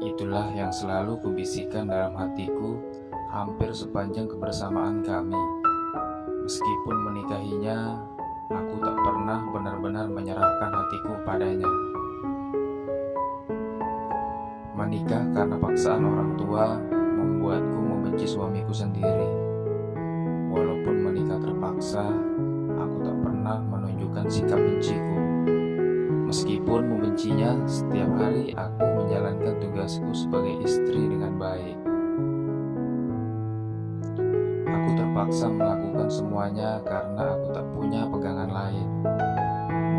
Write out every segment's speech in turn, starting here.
Itulah yang selalu kubisikkan dalam hatiku hampir sepanjang kebersamaan kami. Meskipun menikahinya, aku tak pernah benar-benar menyerahkan hatiku padanya. Menikah karena paksaan orang tua membuatku membenci suamiku sendiri. Walaupun menikah terpaksa, aku tak pernah menunjukkan sikap benciku. Meskipun membencinya, setiap hari aku menjalankan tugasku sebagai istri dengan baik. Aku terpaksa melakukan semuanya karena aku tak punya pegangan lain.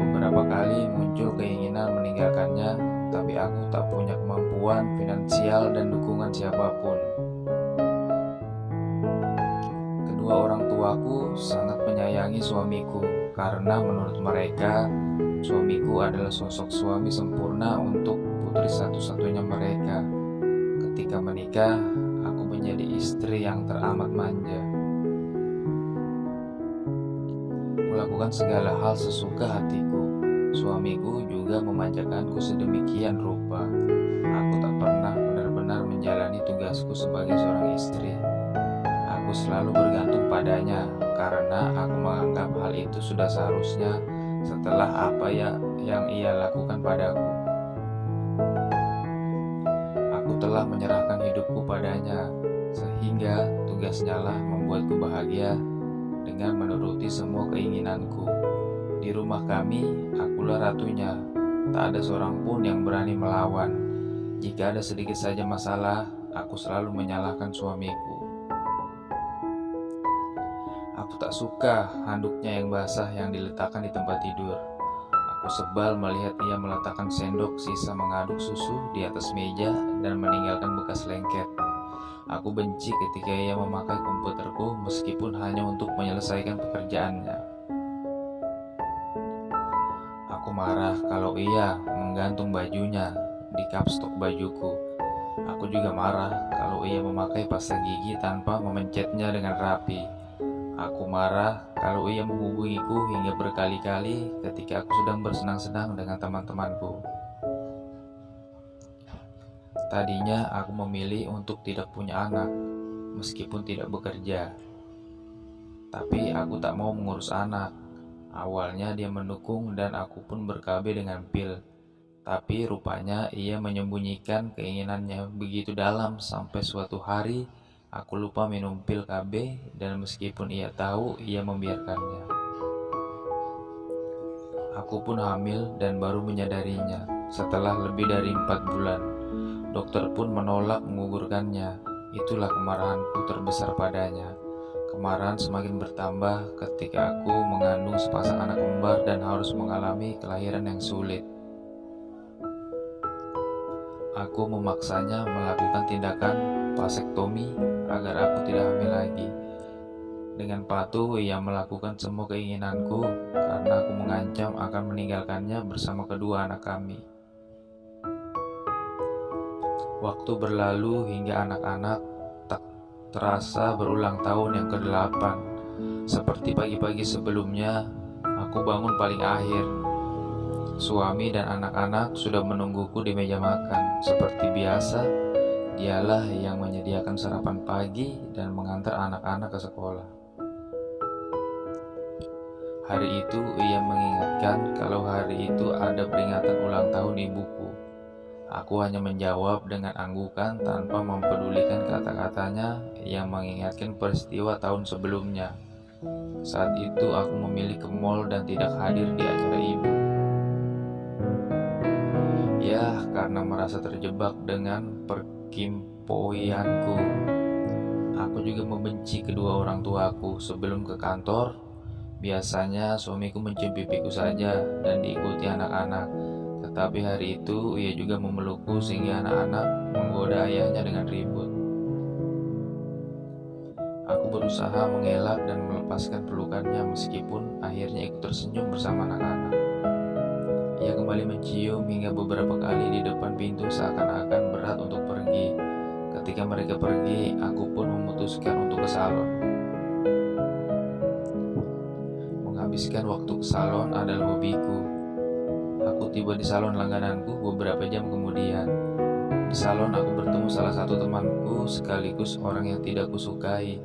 Beberapa kali muncul keinginan meninggalkannya, tapi aku tak punya kemampuan finansial dan dukungan siapapun. Kedua orang tuaku sangat menyayangi suamiku karena menurut mereka suamiku adalah sosok suami sempurna untuk putri satu-satunya mereka. Ketika menikah, aku menjadi istri yang teramat manja. Kulakukan segala hal sesuka hatiku. Suamiku juga memanjakanku sedemikian rupa. Aku tak pernah benar-benar menjalani tugasku sebagai seorang istri. Aku selalu bergantung padanya karena aku menganggap hal itu sudah seharusnya setelah apa yang ia lakukan padaku. Aku telah menyerahkan hidupku padanya, sehingga tugasnya lah membuatku bahagia dengan menuruti semua keinginanku. Di rumah kami, akulah ratunya. Tak ada seorang pun yang berani melawan. Jika ada sedikit saja masalah, aku selalu menyalahkan suamiku. Aku tak suka handuknya yang basah yang diletakkan di tempat tidur. Aku sebal melihat ia meletakkan sendok sisa mengaduk susu di atas meja dan meninggalkan bekas lengket. Aku benci ketika ia memakai komputerku meskipun hanya untuk menyelesaikan pekerjaannya. Aku marah kalau ia menggantung bajunya di kapstok bajuku. Aku juga marah kalau ia memakai pasta gigi tanpa memencetnya dengan rapi. Aku marah kalau ia menghubungiku hingga berkali-kali ketika aku sedang bersenang-senang dengan teman-temanku. Tadinya aku memilih untuk tidak punya anak, meskipun tidak bekerja. Tapi aku tak mau mengurus anak. Awalnya dia mendukung dan aku pun berKB dengan pil. Tapi rupanya ia menyembunyikan keinginannya begitu dalam sampai suatu hari aku lupa minum pil KB dan meskipun ia tahu, ia membiarkannya. Aku pun hamil dan baru menyadarinya setelah lebih dari 4 bulan. Dokter pun menolak menggugurkannya. Itulah kemarahanku terbesar padanya. Kemarahan semakin bertambah ketika aku mengandung sepasang anak kembar dan harus mengalami kelahiran yang sulit. Aku memaksanya melakukan tindakan vasektomi agar aku tidak hamil lagi. Dengan patuh ia melakukan semua keinginanku karena aku mengancam akan meninggalkannya bersama kedua anak kami. Waktu berlalu hingga anak-anak tak terasa berulang tahun yang ke-8. Seperti pagi-pagi sebelumnya, aku bangun paling akhir. Suami dan anak-anak sudah menungguku di meja makan. Seperti biasa, dialah yang menyediakan sarapan pagi dan mengantar anak-anak ke sekolah. Hari itu ia mengingatkan kalau hari itu ada peringatan ulang tahun ibuku. Aku hanya menjawab dengan anggukan tanpa mempedulikan kata-katanya yang mengingatkan peristiwa tahun sebelumnya. Saat itu aku memilih ke mall dan tidak hadir di acara ibu. Ya, karena merasa terjebak dengan perkimpoianku. Aku juga membenci kedua orang tuaku. Sebelum ke kantor, biasanya suamiku mencium pipiku saja dan diikuti anak-anak. Tetapi hari itu ia juga memelukku sehingga anak-anak menggoda ayahnya dengan ribut. Aku berusaha mengelak dan melepaskan pelukannya meskipun akhirnya ikut tersenyum bersama anak-anak. Ia kembali mencium hingga beberapa kali di depan pintu seakan-akan berat untuk pergi. Ketika mereka pergi, aku pun memutuskan untuk ke salon. Menghabiskan waktu ke salon adalah hobiku. Aku tiba di salon langgananku beberapa jam kemudian. Di salon aku bertemu salah satu temanku sekaligus orang yang tidak kusukai.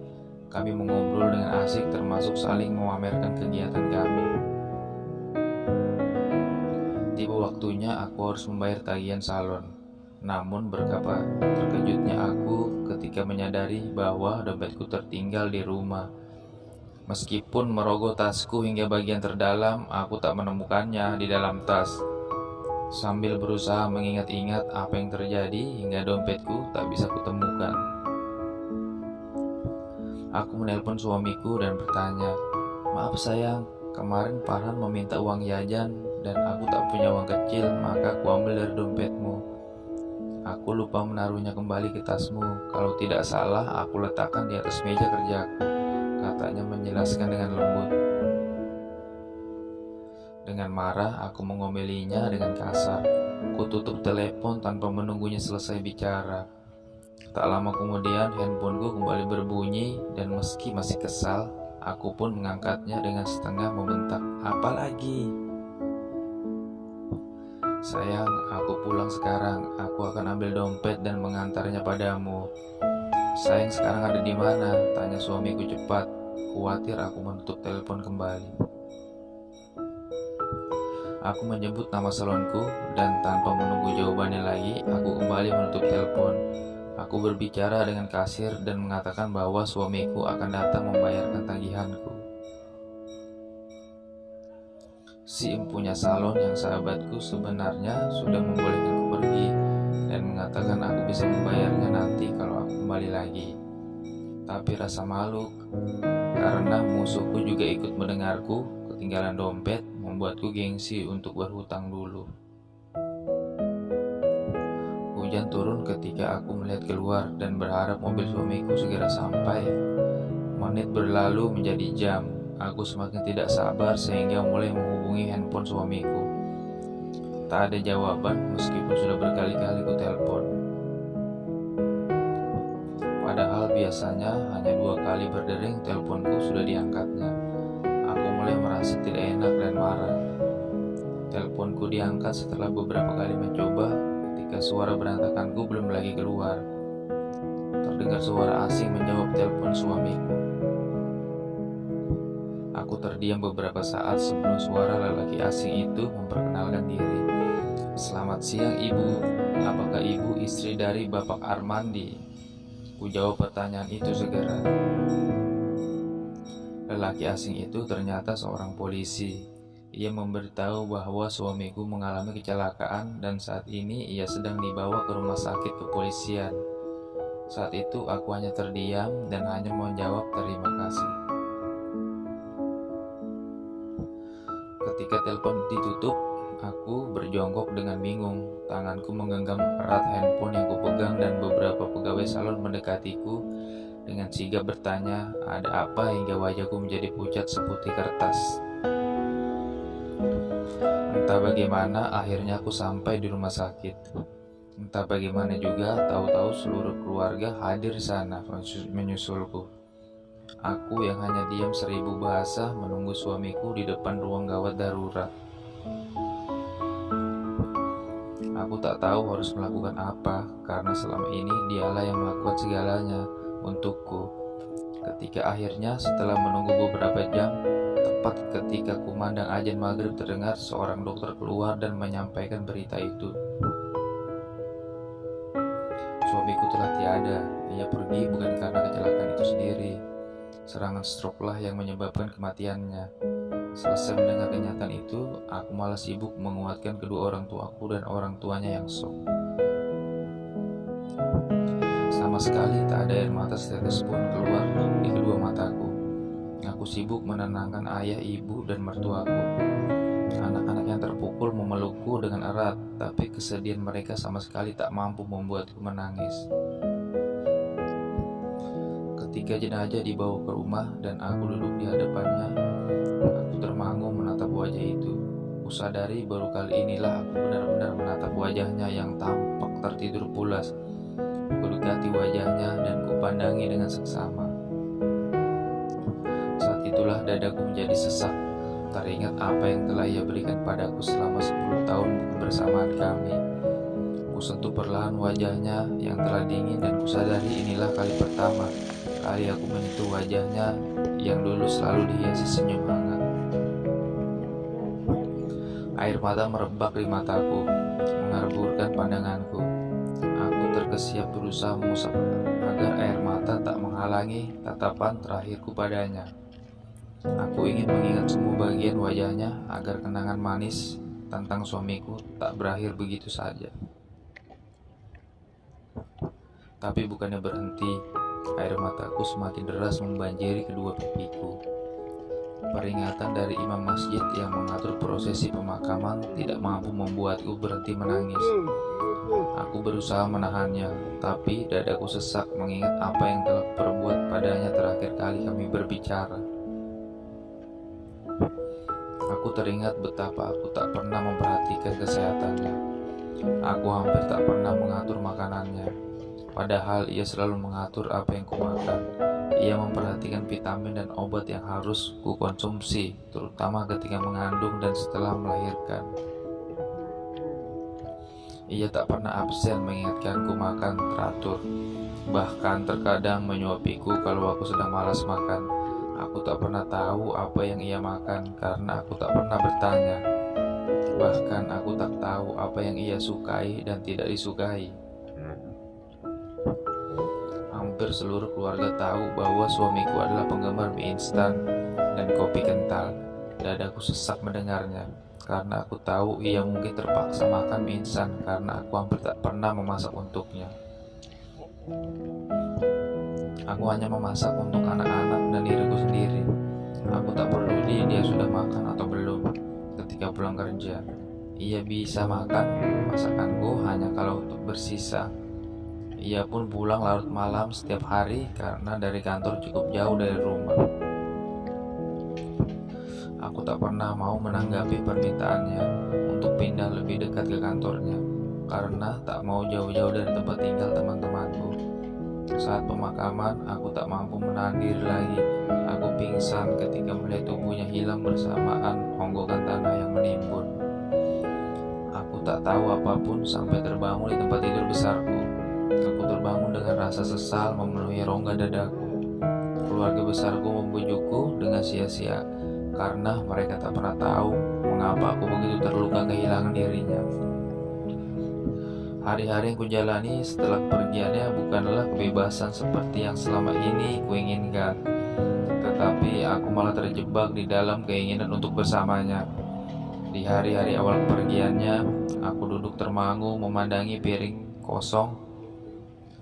Kami mengobrol dengan asik termasuk saling memamerkan kegiatan kami. Tiba waktunya aku harus membayar tagihan salon. Namun berkapa terkejutnya aku ketika menyadari bahwa dompetku tertinggal di rumah. Meskipun merogoh tasku hingga bagian terdalam, aku tak menemukannya di dalam tas. Sambil berusaha mengingat-ingat apa yang terjadi hingga dompetku tak bisa kutemukan. Aku menelpon suamiku dan bertanya, "Maaf sayang, kemarin Farhan meminta uang jajan dan aku tak punya uang kecil, maka aku ambil dari dompetmu. Aku lupa menaruhnya kembali ke tasmu. Kalau tidak salah, aku letakkan di atas meja kerjaku," katanya menjelaskan dengan lembut. Dengan marah, aku mengomelinya dengan kasar. Ku tutup telepon tanpa menunggunya selesai bicara. Tak lama kemudian, handphoneku kembali berbunyi dan meski masih kesal, aku pun mengangkatnya dengan setengah membentak, "Apa lagi?" "Sayang, aku pulang sekarang. Aku akan ambil dompet dan mengantarnya padamu." "Sayang, sekarang ada di mana?" tanya suamiku cepat. Khawatir aku menutup telepon kembali. Aku menyebut nama salonku dan tanpa menunggu jawabannya lagi, aku kembali menutup telepon. Aku berbicara dengan kasir dan mengatakan bahwa suamiku akan datang membayarkan tagihanku. Si empunya salon yang sahabatku sebenarnya sudah membolehkanku pergi dan mengatakan aku bisa membayarnya nanti kalau aku kembali lagi. Tapi rasa malu karena musuhku juga ikut mendengarku ketinggalan dompet membuatku gengsi untuk berhutang dulu. Hujan turun ketika aku melihat keluar dan berharap mobil suamiku segera sampai. Menit berlalu menjadi jam. Aku semakin tidak sabar sehingga mulai menghubungi handphone suamiku. Tak ada jawaban meskipun sudah berkali-kali ku telepon. Padahal biasanya hanya 2 kali berdering teleponku sudah diangkatnya. Aku mulai merasa tidak enak dan marah. Teleponku diangkat setelah beberapa kali mencoba ketika suara berantakanku belum lagi keluar. Terdengar suara asing menjawab telepon suamiku. Aku terdiam beberapa saat sebelum suara lelaki asing itu memperkenalkan diri. "Selamat siang ibu, apakah ibu istri dari Bapak Armandi?" Ku jawab pertanyaan itu segera. Lelaki asing itu ternyata seorang polisi. Ia memberitahu bahwa suamiku mengalami kecelakaan dan saat ini ia sedang dibawa ke rumah sakit kepolisian. Saat itu aku hanya terdiam dan hanya menjawab terima kasih. Ketika telepon ditutup, aku berjongkok dengan bingung. Tanganku menggenggam erat handphone yang kupegang dan beberapa pegawai salon mendekatiku dengan sigap bertanya, "Ada apa?" hingga wajahku menjadi pucat seputih kertas. Entah bagaimana akhirnya aku sampai di rumah sakit. Entah bagaimana juga tahu-tahu seluruh keluarga hadir di sana menyusulku. Aku yang hanya diam 1000 bahasa menunggu suamiku di depan ruang gawat darurat. Aku tak tahu harus melakukan apa karena selama ini dialah yang melakukan segalanya untukku. Ketika akhirnya setelah menunggu beberapa jam, tepat ketika kumandang azan maghrib terdengar seorang dokter keluar dan menyampaikan berita itu. Suamiku telah tiada. Ia pergi bukan karena kecelakaan itu sendiri. Serangan stroke lah yang menyebabkan kematiannya. Selesai mendengar kenyataan itu, aku malah sibuk menguatkan kedua orang tuaku dan orang tuanya yang shock. Sama sekali tak ada air mata setetes pun keluar di kedua mataku. Aku sibuk menenangkan ayah, ibu, dan mertuaku. Anak-anak yang terpukul memelukku dengan erat, tapi kesedihan mereka sama sekali tak mampu membuatku menangis. Ketika jenazah dibawa ke rumah dan aku duduk di hadapannya, aku termangu menatap wajah itu. Kusadari baru kali inilah aku benar-benar menatap wajahnya yang tampak tertidur pulas. Kudekati wajahnya dan kupandangi dengan seksama. Saat itulah dadaku menjadi sesak. Teringat apa yang telah ia berikan padaku selama 10 tahun kebersamaan kami. sentuh perlahan wajahnya yang telah dingin dan kusadari inilah kali pertama kali aku menyentuh wajahnya yang dulu selalu dihiasi senyum hangat. Air mata merebak di mataku, mengarburkan pandanganku. Aku terkesiap berusaha mengusap agar air mata tak menghalangi tatapan terakhirku padanya. Aku ingin mengingat semua bagian wajahnya agar kenangan manis tentang suamiku tak berakhir begitu saja. Tapi bukannya berhenti, air mataku semakin deras membanjiri kedua pipiku. Peringatan dari imam masjid yang mengatur prosesi pemakaman tidak mampu membuatku berhenti menangis. Aku berusaha menahannya, tapi dadaku sesak mengingat apa yang telah perbuat padanya terakhir kali kami berbicara. Aku teringat betapa aku tak pernah memperhatikan kesehatannya. Aku hampir tak pernah mengatur makanannya. Padahal ia selalu mengatur apa yang kumakan. Ia memperhatikan vitamin dan obat yang harus kukonsumsi, terutama ketika mengandung dan setelah melahirkan. Ia tak pernah absen mengingatkanku makan teratur. Bahkan terkadang menyuapiku kalau aku sedang malas makan. Aku tak pernah tahu apa yang ia makan karena aku tak pernah bertanya. Bahkan aku tak tahu apa yang ia sukai dan tidak disukai. Hampir seluruh keluarga tahu bahwa suamiku adalah penggemar mie instan dan kopi kental. Dadaku sesak mendengarnya, karena aku tahu ia mungkin terpaksa makan mie instan karena aku hampir tak pernah memasak untuknya. Aku hanya memasak untuk anak-anak dan diriku sendiri. Aku tak peduli dia sudah makan atau belum. Ketika pulang kerja, ia bisa makan masakanku hanya kalau untuk bersisa. Ia pun pulang larut malam setiap hari karena dari kantor cukup jauh dari rumah. Aku tak pernah mau menanggapi permintaannya untuk pindah lebih dekat ke kantornya karena tak mau jauh-jauh dari tempat tinggal teman-temanku. Saat pemakaman, aku tak mampu menahan diri lagi. Aku pingsan ketika melihat tubuhnya hilang bersamaan onggokan tanah yang menimbun. Aku tak tahu apapun sampai terbangun di tempat tidur besarku. Aku terbangun dengan rasa sesal memenuhi rongga dadaku. Keluarga besarku membujukku dengan sia-sia karena mereka tak pernah tahu mengapa aku begitu terluka kehilangan dirinya. Hari-hari yang kujalani setelah kepergiannya bukanlah kebebasan seperti yang selama ini kuinginkan, tetapi aku malah terjebak di dalam keinginan untuk bersamanya. Di hari-hari awal kepergiannya, aku duduk termangu memandangi piring kosong.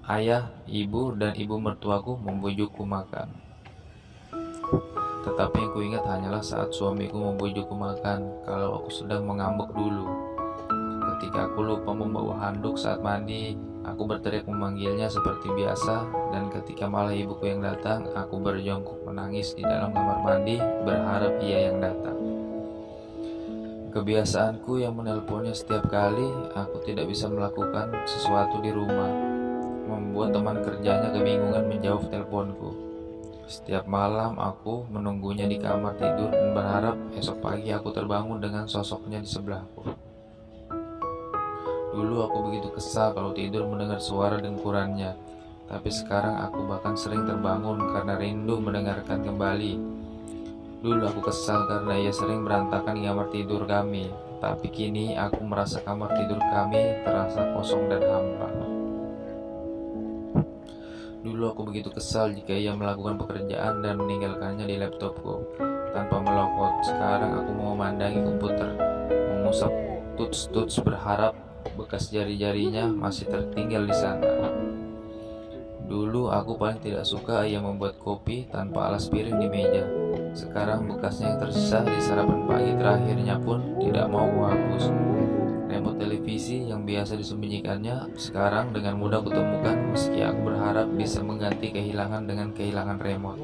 Ayah, ibu, dan ibu mertuaku membujukku makan. Tetapi yang kuingat hanyalah saat suamiku membujukku makan kalau aku sedang mengambek dulu. Ketika aku lupa membawa handuk saat mandi, aku berteriak memanggilnya seperti biasa, dan ketika malah ibuku yang datang, aku berjongkok menangis di dalam kamar mandi, berharap ia yang datang. Kebiasaanku yang menelponnya setiap kali aku tidak bisa melakukan sesuatu di rumah, membuat teman kerjanya kebingungan menjawab teleponku. Setiap malam aku menunggunya di kamar tidur dan berharap esok pagi aku terbangun dengan sosoknya di sebelahku. Dulu aku begitu kesal kalau tidur mendengar suara dengkurannya, tapi sekarang aku bahkan sering terbangun karena rindu mendengarkan kembali. Dulu aku kesal karena ia sering berantakan di kamar tidur kami, tapi kini aku merasa kamar tidur kami terasa kosong dan hampa. Dulu aku begitu kesal jika ia melakukan pekerjaan dan meninggalkannya di laptopku tanpa melopot. Sekarang aku memandangi komputer, mengusap tuts-tuts berharap bekas jari-jarinya masih tertinggal di sana. Dulu aku paling tidak suka ia membuat kopi tanpa alas piring di meja. Sekarang bekasnya yang tersisa di sarapan pagi terakhirnya pun tidak mau kuhapus. Remote televisi yang biasa disembunyikannya sekarang dengan mudah kutemukan meski aku berharap bisa mengganti kehilangan dengan kehilangan remote.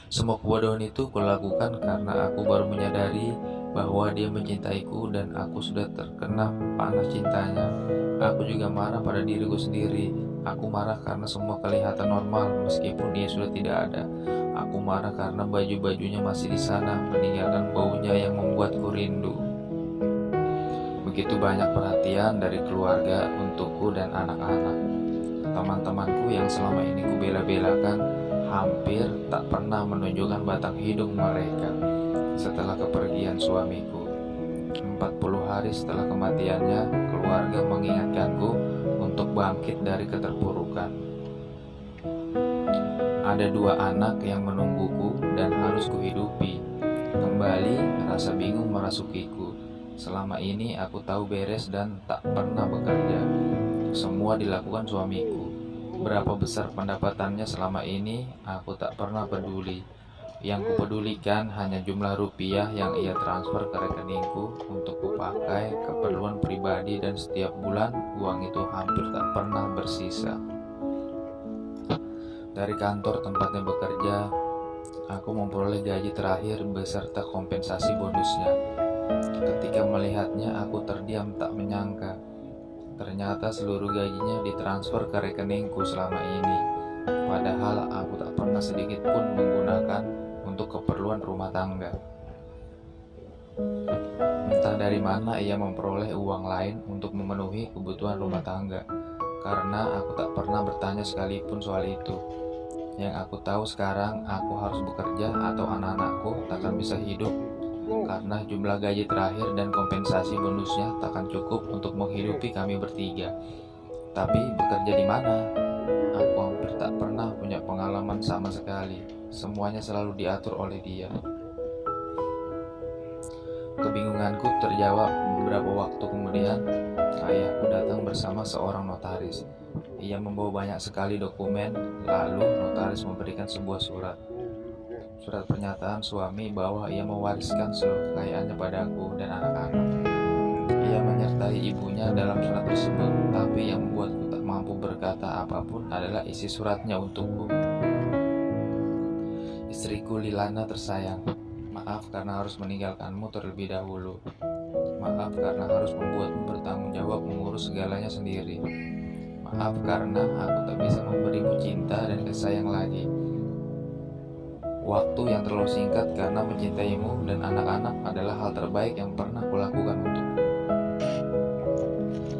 Semua kebodohan itu kulakukan karena aku baru menyadari bahwa dia mencintaiku dan aku sudah terkena panas cintanya. Aku juga marah pada diriku sendiri. Aku marah karena semua kelihatan normal meskipun dia sudah tidak ada. Aku marah karena baju-bajunya masih di sana, meninggalkan baunya yang membuatku rindu. Begitu banyak perhatian dari keluarga untukku dan anak-anak. Teman-temanku yang selama ini kubela-belakan hampir tak pernah menunjukkan batang hidung mereka setelah kepergian suamiku. 40 hari setelah kematiannya, keluarga mengingatkanku untuk bangkit dari keterpurukan. Ada 2 anak yang menungguku dan harus kuhidupi. Kembali rasa bingung merasukiku. Selama ini aku tahu beres dan tak pernah bekerja. Semua dilakukan suamiku. Berapa besar pendapatannya selama ini, aku tak pernah peduli. Yang kupedulikan hanya jumlah rupiah yang ia transfer ke rekeningku untuk kupakai keperluan pribadi, dan setiap bulan uang itu hampir tak pernah bersisa. Dari kantor tempatnya bekerja, aku memperoleh gaji terakhir beserta kompensasi bonusnya. Ketika melihatnya, aku terdiam tak menyangka. Ternyata seluruh gajinya ditransfer ke rekeningku selama ini. Padahal aku tak pernah sedikit pun menggunakan untuk keperluan rumah tangga. Entah dari mana ia memperoleh uang lain untuk memenuhi kebutuhan rumah tangga, karena aku tak pernah bertanya sekalipun soal itu. Yang aku tahu sekarang, aku harus bekerja atau anak-anakku takkan bisa hidup, karena jumlah gaji terakhir dan kompensasi bonusnya takkan cukup untuk menghidupi kami bertiga. Tapi bekerja di mana? Aku hampir tak pernah punya pengalaman sama sekali. Semuanya selalu diatur oleh dia. Kebingunganku terjawab beberapa waktu kemudian. Ayahku datang bersama seorang notaris. Ia membawa banyak sekali dokumen. Lalu notaris memberikan sebuah surat pernyataan suami bahwa ia mewariskan seluruh kekayaannya padaku dan anak-anak. Ia menyertai ibunya dalam surat tersebut, tapi yang membuatku tak mampu berkata apapun adalah isi suratnya untukku. Istriku Lilana tersayang, maaf karena harus meninggalkanmu terlebih dahulu. Maaf karena harus membuatmu bertanggung jawab mengurus segalanya sendiri. Maaf karena aku tak bisa memberimu cinta dan kasih sayang lagi. Waktu yang terlalu singkat karena mencintaimu dan anak-anak adalah hal terbaik yang pernah kulakukan untukmu.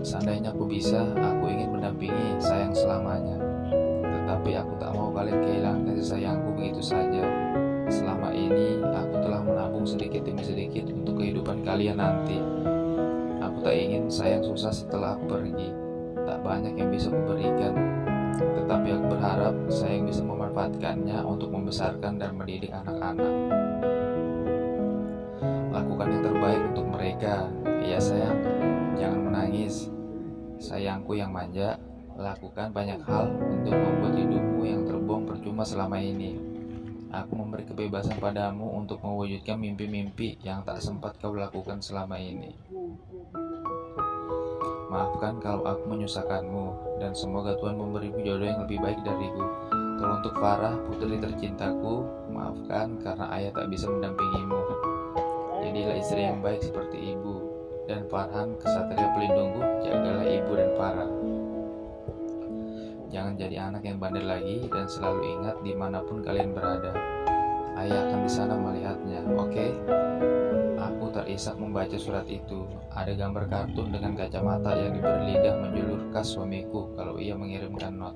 Seandainya aku bisa, aku ingin mendampingi sayang selamanya. Tetapi aku tak mau kalian kehilangan kasih sayangku begitu saja. Selama ini, aku telah menabung sedikit demi sedikit untuk kehidupan kalian nanti. Aku tak ingin sayang susah setelah aku pergi. Tak banyak yang bisa kuberikan, tetapi aku berharap saya bisa memanfaatkannya untuk membesarkan dan mendidik anak-anak. Lakukan yang terbaik untuk mereka, ya sayang. Jangan menangis, sayangku yang manja. Lakukan banyak hal untuk membuat hidupmu yang terbuang percuma selama ini. Aku memberi kebebasan padamu untuk mewujudkan mimpi-mimpi yang tak sempat kau lakukan selama ini. Maafkan kalau aku menyusahkanmu, dan semoga Tuhan memberimu jodoh yang lebih baik dariku. Teruntuk Farah, putri tercintaku, maafkan karena ayah tak bisa mendampingimu. Jadilah istri yang baik seperti ibu, dan Farhan, kesatria pelindungku, jagalah ibu dan Farah. Jangan jadi anak yang bandel lagi, dan selalu ingat dimanapun kalian berada, ayah akan di sana melihatnya, oke? Aku terisak membaca surat itu. Ada gambar kartun dengan kacamata yang diberi lidah menjulur khas suamiku kalau ia mengirimkan not.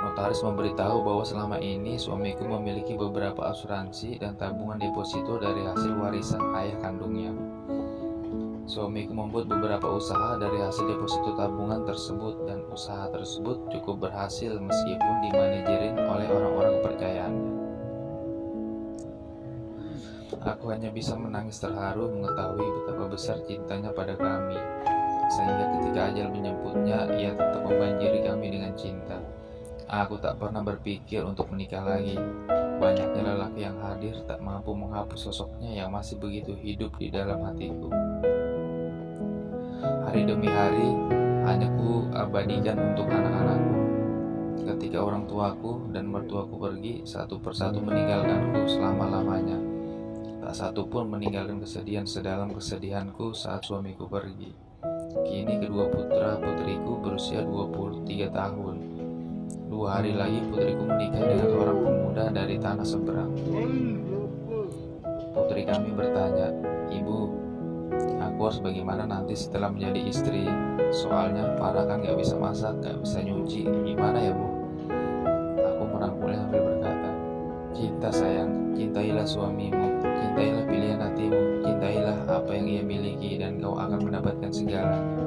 Notaris memberitahu bahwa selama ini suamiku memiliki beberapa asuransi dan tabungan deposito dari hasil warisan ayah kandungnya. Suamiku membuat beberapa usaha dari hasil deposito tabungan tersebut, dan usaha tersebut cukup berhasil meskipun dimanajerin oleh orang-orang kepercayaannya. Aku hanya bisa menangis terharu mengetahui betapa besar cintanya pada kami, sehingga ketika ajal menjemputnya, ia tetap membanjiri kami dengan cinta. Aku tak pernah berpikir untuk menikah lagi. Banyaknya lelaki yang hadir tak mampu menghapus sosoknya yang masih begitu hidup di dalam hatiku. Hari demi hari, hanya ku abadikan untuk anak-anakku. Ketika orang tuaku dan mertuaku pergi, satu persatu meninggalkanku selama-lamanya. Tak satu pun meninggalkan kesedihan sedalam kesedihanku saat suamiku pergi. Kini kedua putra-putriku berusia 23 tahun. 2 hari lagi putriku menikah dengan seorang pemuda dari tanah seberang. Putri kami bertanya, "Ibu, aku harus bagaimana nanti setelah menjadi istri. Soalnya Farah kan gak bisa masak, gak bisa nyuci. Gimana ya bu? Aku merangkulnya sambil berkata, cinta sayang, cintailah suamimu, cintailah pilihan hatimu, cintailah apa yang ia miliki dan kau akan mendapatkan segalanya.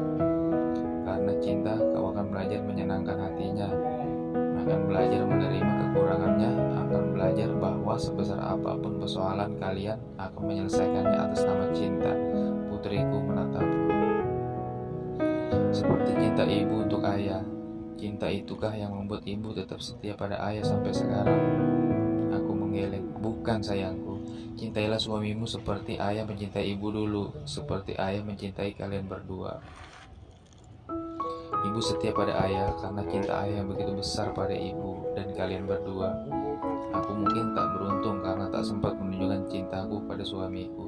Karena cinta kau akan belajar menyenangkan hatinya, akan belajar menerima kekurangannya, akan belajar bahwa sebesar apapun persoalan kalian akan menyelesaikannya atas nama cinta. Putriku menatapku. Seperti cinta ibu untuk ayah. Cinta itukah yang membuat ibu tetap setia pada ayah sampai sekarang? Aku menggeleng. Bukan sayangku. Cintailah suamimu seperti ayah mencintai ibu dulu, seperti ayah mencintai kalian berdua. Ibu setia pada ayah karena cinta ayah yang begitu besar pada ibu dan kalian berdua. Aku mungkin tak beruntung karena tak sempat menunjukkan cintaku pada suamiku.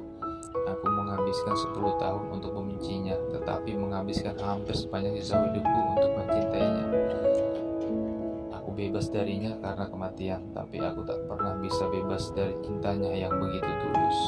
Aku menghabiskan 10 tahun untuk membencinya, tetapi menghabiskan hampir sepanjang sisa hidupku untuk mencintainya. Aku bebas darinya karena kematian, tapi aku tak pernah bisa bebas dari cintanya yang begitu tulus.